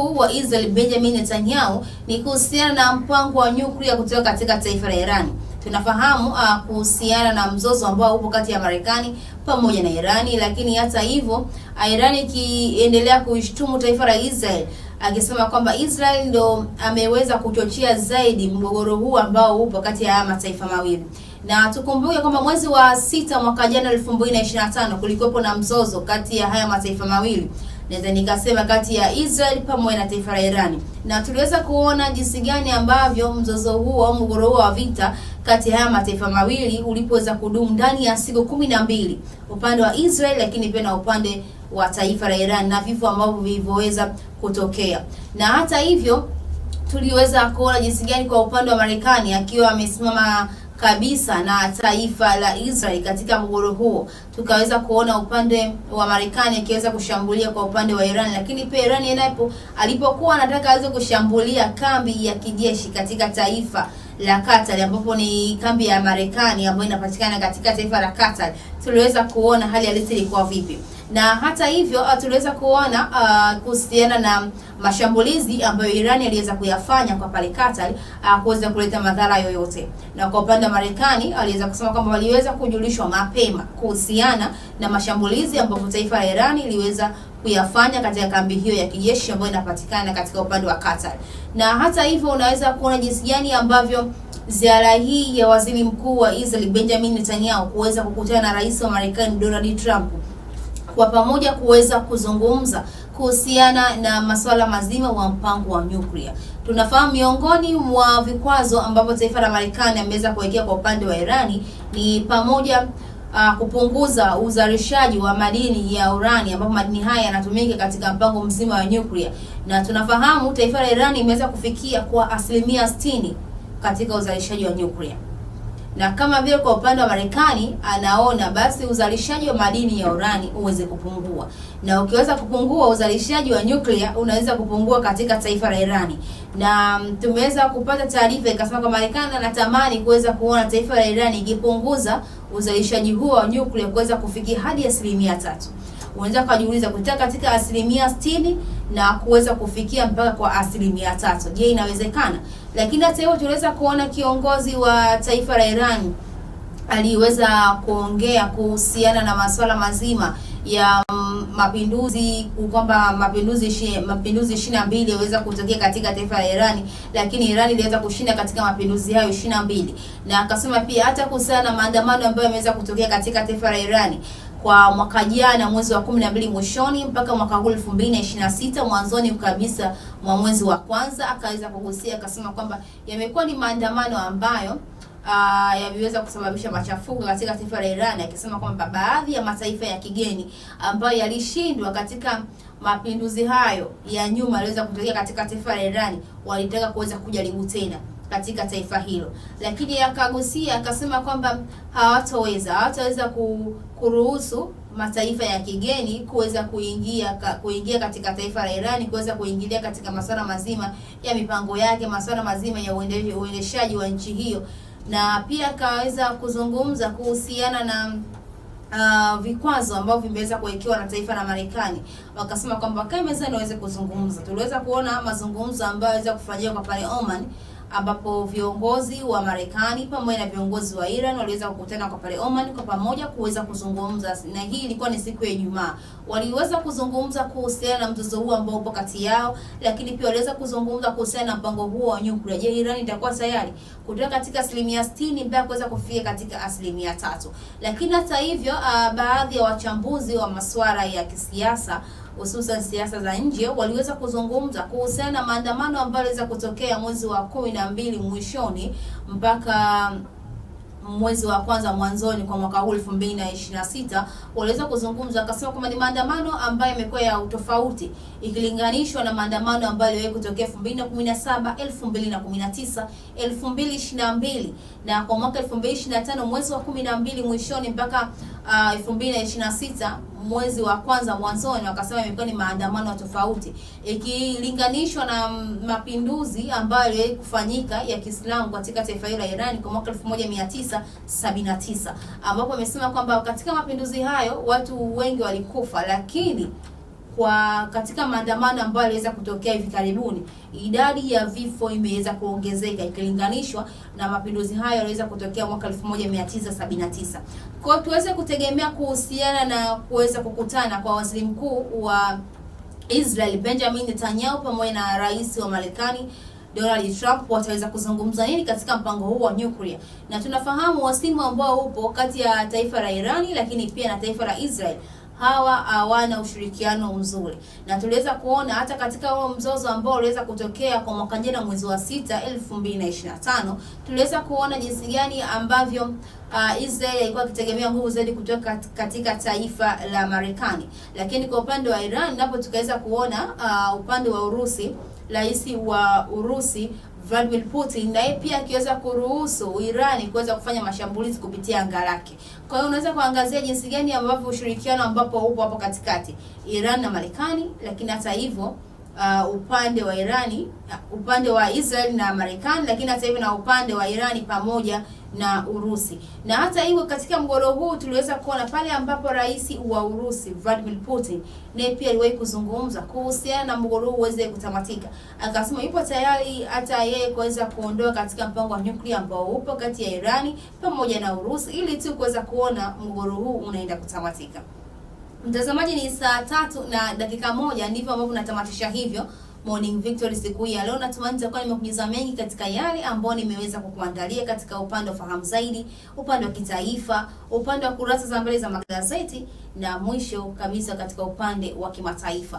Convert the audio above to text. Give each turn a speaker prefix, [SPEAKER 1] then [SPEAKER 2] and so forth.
[SPEAKER 1] Wa Israel Benjamin Netanyahu ni kuhusiana na mpango wa nyuklia kutoka katika taifa la Iran. Tunafahamu kuhusiana na mzozo ambao upo kati ya Marekani pamoja na Irani, lakini hata hivyo Irani ikiendelea kuishtumu taifa la Israel akisema kwamba Israel ndo ameweza kuchochea zaidi mgogoro huu ambao upo kati ya mataifa mawili. Na tukumbuke kwamba mwezi wa 6 mwaka jana 2025 kulikuwepo na mzozo kati ya haya mataifa mawili. Naweza nikasema kati ya Israel pamoja na taifa la Irani. Na tuliweza kuona jinsi gani ambavyo mzozo huo au mgogoro huo wa vita kati ya haya mataifa mawili ulipoweza kudumu ndani ya siku 12, upande wa Israel lakini pia na upande wa taifa la Iran, na vifo ambavyo vilivyoweza kutokea. Na hata hivyo tuliweza kuona jinsi gani kwa upande wa Marekani akiwa amesimama kabisa na taifa la Israel katika mgogoro huo. Tukaweza kuona upande wa Marekani akiweza kushambulia kwa upande wa Iran, lakini pia Iran alipokuwa anataka aweze kushambulia kambi ya kijeshi katika taifa la Qatar, ambapo ni kambi ya Marekani ambayo inapatikana katika taifa la Qatar, tuliweza kuona hali halisi ilikuwa vipi. Na hata hivyo tuliweza kuona kuhusiana na mashambulizi ambayo Iran aliweza kuyafanya kwa pale Qatar kuweza kuleta madhara yoyote. Na kwa upande wa Marekani aliweza kusema kwamba waliweza kujulishwa mapema kuhusiana na mashambulizi ambayo taifa la Iran iliweza kuyafanya katika kambi hiyo ya kijeshi ambayo inapatikana katika upande wa Qatar. Na hata hivyo unaweza kuona jinsi gani ambavyo ziara hii ya waziri mkuu wa Israel Benjamin Netanyahu kuweza kukutana na rais wa Marekani Donald Trump kwa pamoja kuweza kuzungumza kuhusiana na masuala mazima wa mpango wa nyuklia. Tunafahamu miongoni mwa vikwazo ambavyo taifa la Marekani ameweza kuwekea kwa upande wa Irani ni pamoja kupunguza uzalishaji wa madini ya urani, ambapo madini haya yanatumika katika mpango mzima wa nyuklia. Na tunafahamu taifa la Irani imeweza kufikia kwa 60% katika uzalishaji wa nyuklia. Na kama vile kwa upande wa Marekani anaona basi uzalishaji wa madini ya urani uweze kupungua. Na ukiweza kupungua uzalishaji wa nyuklia unaweza kupungua katika taifa la Irani. Na tumeweza kupata taarifa ikasema kwa Marekani anatamani kuweza kuona taifa la Irani ikipunguza uzalishaji huo wa nyuklia kuweza kufikia hadi 3%. Unaweza kujiuliza kutoka katika 60% na kuweza kufikia mpaka kwa 3%. Je, inawezekana? Lakini hata hivyo tuliweza kuona kiongozi wa taifa la Iran aliweza kuongea kuhusiana na masuala mazima ya mapinduzi, kwamba mapinduzi 22 yaweza kutokea katika taifa la Iran, lakini Iran iliweza kushinda katika mapinduzi hayo 22. Na akasema pia hata kuhusiana na maandamano ambayo yameweza kutokea katika taifa la Iran kwa mwaka jana mwezi wa 12 mwishoni mpaka mwaka huu 2026 mwanzoni kabisa mwa mwezi wa kwanza, akaweza kugusia akasema kwamba yamekuwa ni maandamano ambayo yameweza kusababisha machafuko katika taifa la Iran, akisema kwamba baadhi ya mataifa ya kigeni ambayo yalishindwa katika mapinduzi hayo ya nyuma yaliweza kutokea katika taifa la Iran walitaka kuweza kujaribu tena katika taifa hilo. Lakini akagusia akasema kwamba hawataweza kuruhusu mataifa ya kigeni kuweza kuingia katika taifa la Iran, kuweza kuingilia katika masuala mazima ya mipango yake, masuala mazima ya uendeshaji wa nchi hiyo. Na pia akaweza kuzungumza kuhusiana na vikwazo ambavyo vimeweza kuwekewa na taifa la Marekani. Wakasema kwamba kama mezani waweze kuzungumza. Tuliweza kuona mazungumzo ambayo yaweza kufanyika kwa pale Oman, ambapo viongozi wa Marekani pamoja na viongozi wa Iran waliweza kukutana kwa pale Oman kwa pamoja kuweza kuzungumza, na hii ilikuwa ni siku ya Ijumaa. Waliweza kuzungumza kuhusiana na mzozo huu ambao upo kati yao, lakini pia waliweza kuzungumza kuhusiana na mpango huo wa nyuklia. Je, Iran itakuwa tayari kutoka katika 60% mpaka kuweza kufikia katika 3%? Lakini hata hivyo baadhi ya wachambuzi wa masuala ya kisiasa, hususan siasa za nje, waliweza kuzungumza kuhusiana na maandamano ambayo yaliweza kutokea mwezi wa 12 mwishoni mpaka mwezi wa kwanza mwanzoni kwa mwaka huu 2026. Waliweza kuzungumza akasema kwamba ni maandamano ambayo yamekuwa ya utofauti ikilinganishwa na maandamano ambayo yaliwahi kutokea 2017, 2019, 2022 na kwa mwaka 2025 mwezi wa 12 mwishoni mpaka 2026 mwezi wa kwanza mwanzoni. Wakasema imekuwa ni maandamano tofauti ikilinganishwa na mapinduzi ambayo yaliwahi kufanyika ya Kiislamu katika taifa hilo la Iran kwa mwaka 1979, ambapo amesema kwamba katika mapinduzi hayo watu wengi walikufa, lakini kwa katika maandamano ambayo yaliweza kutokea hivi karibuni, idadi ya vifo imeweza kuongezeka ikilinganishwa na mapinduzi hayo yaliweza kutokea mwaka 1979. Kwa hiyo tuweze kutegemea kuhusiana na kuweza kukutana kwa waziri mkuu wa Israel Benjamin Netanyahu pamoja na rais wa Marekani Donald Trump wataweza kuzungumza nini katika mpango huu wa nuclear. Na tunafahamu wasimu ambao upo kati ya taifa la Irani lakini pia na taifa la Israel, hawa hawana ushirikiano mzuri, na tuliweza kuona hata katika huo mzozo ambao uliweza kutokea kwa mwaka jana mwezi wa 6 2025, tuliweza kuona jinsi gani ambavyo Israel ilikuwa ikitegemea nguvu zaidi kutoka katika taifa la Marekani. Lakini kwa upande wa Iran napo tukaweza kuona upande wa Urusi, rais wa Urusi Vladimir Putin naye pia akiweza kuruhusu Irani kuweza kufanya mashambulizi kupitia anga lake. Kwa hiyo unaweza kuangazia jinsi gani ambavyo ushirikiano ambapo upo hapo katikati Iran na Marekani, lakini hata hivyo upande wa Irani, upande wa Israel na Marekani, lakini hata hivyo na upande wa Irani pamoja na Urusi. Na hata hivyo katika mgogoro huu tuliweza kuona pale ambapo rais wa Urusi Vladimir Putin naye pia aliwahi kuzungumza kuhusiana na mgogoro huu uweze kutamatika. Akasema yupo tayari hata yeye kuweza kuondoa katika mpango wa nuclear ambao upo kati ya Irani pamoja na Urusi ili tu kuweza kuona mgogoro huu unaenda kutamatika. Mtazamaji, ni saa 3:01 ndivyo ambavyo natamatisha hivyo Morning Victory siku hii ya leo. Natumai nitakuwa nimekujuza mengi katika yale ambayo nimeweza kukuandalia katika upande wa fahamu zaidi, upande wa kitaifa, upande wa kurasa za mbele za magazeti na mwisho kabisa katika upande wa kimataifa.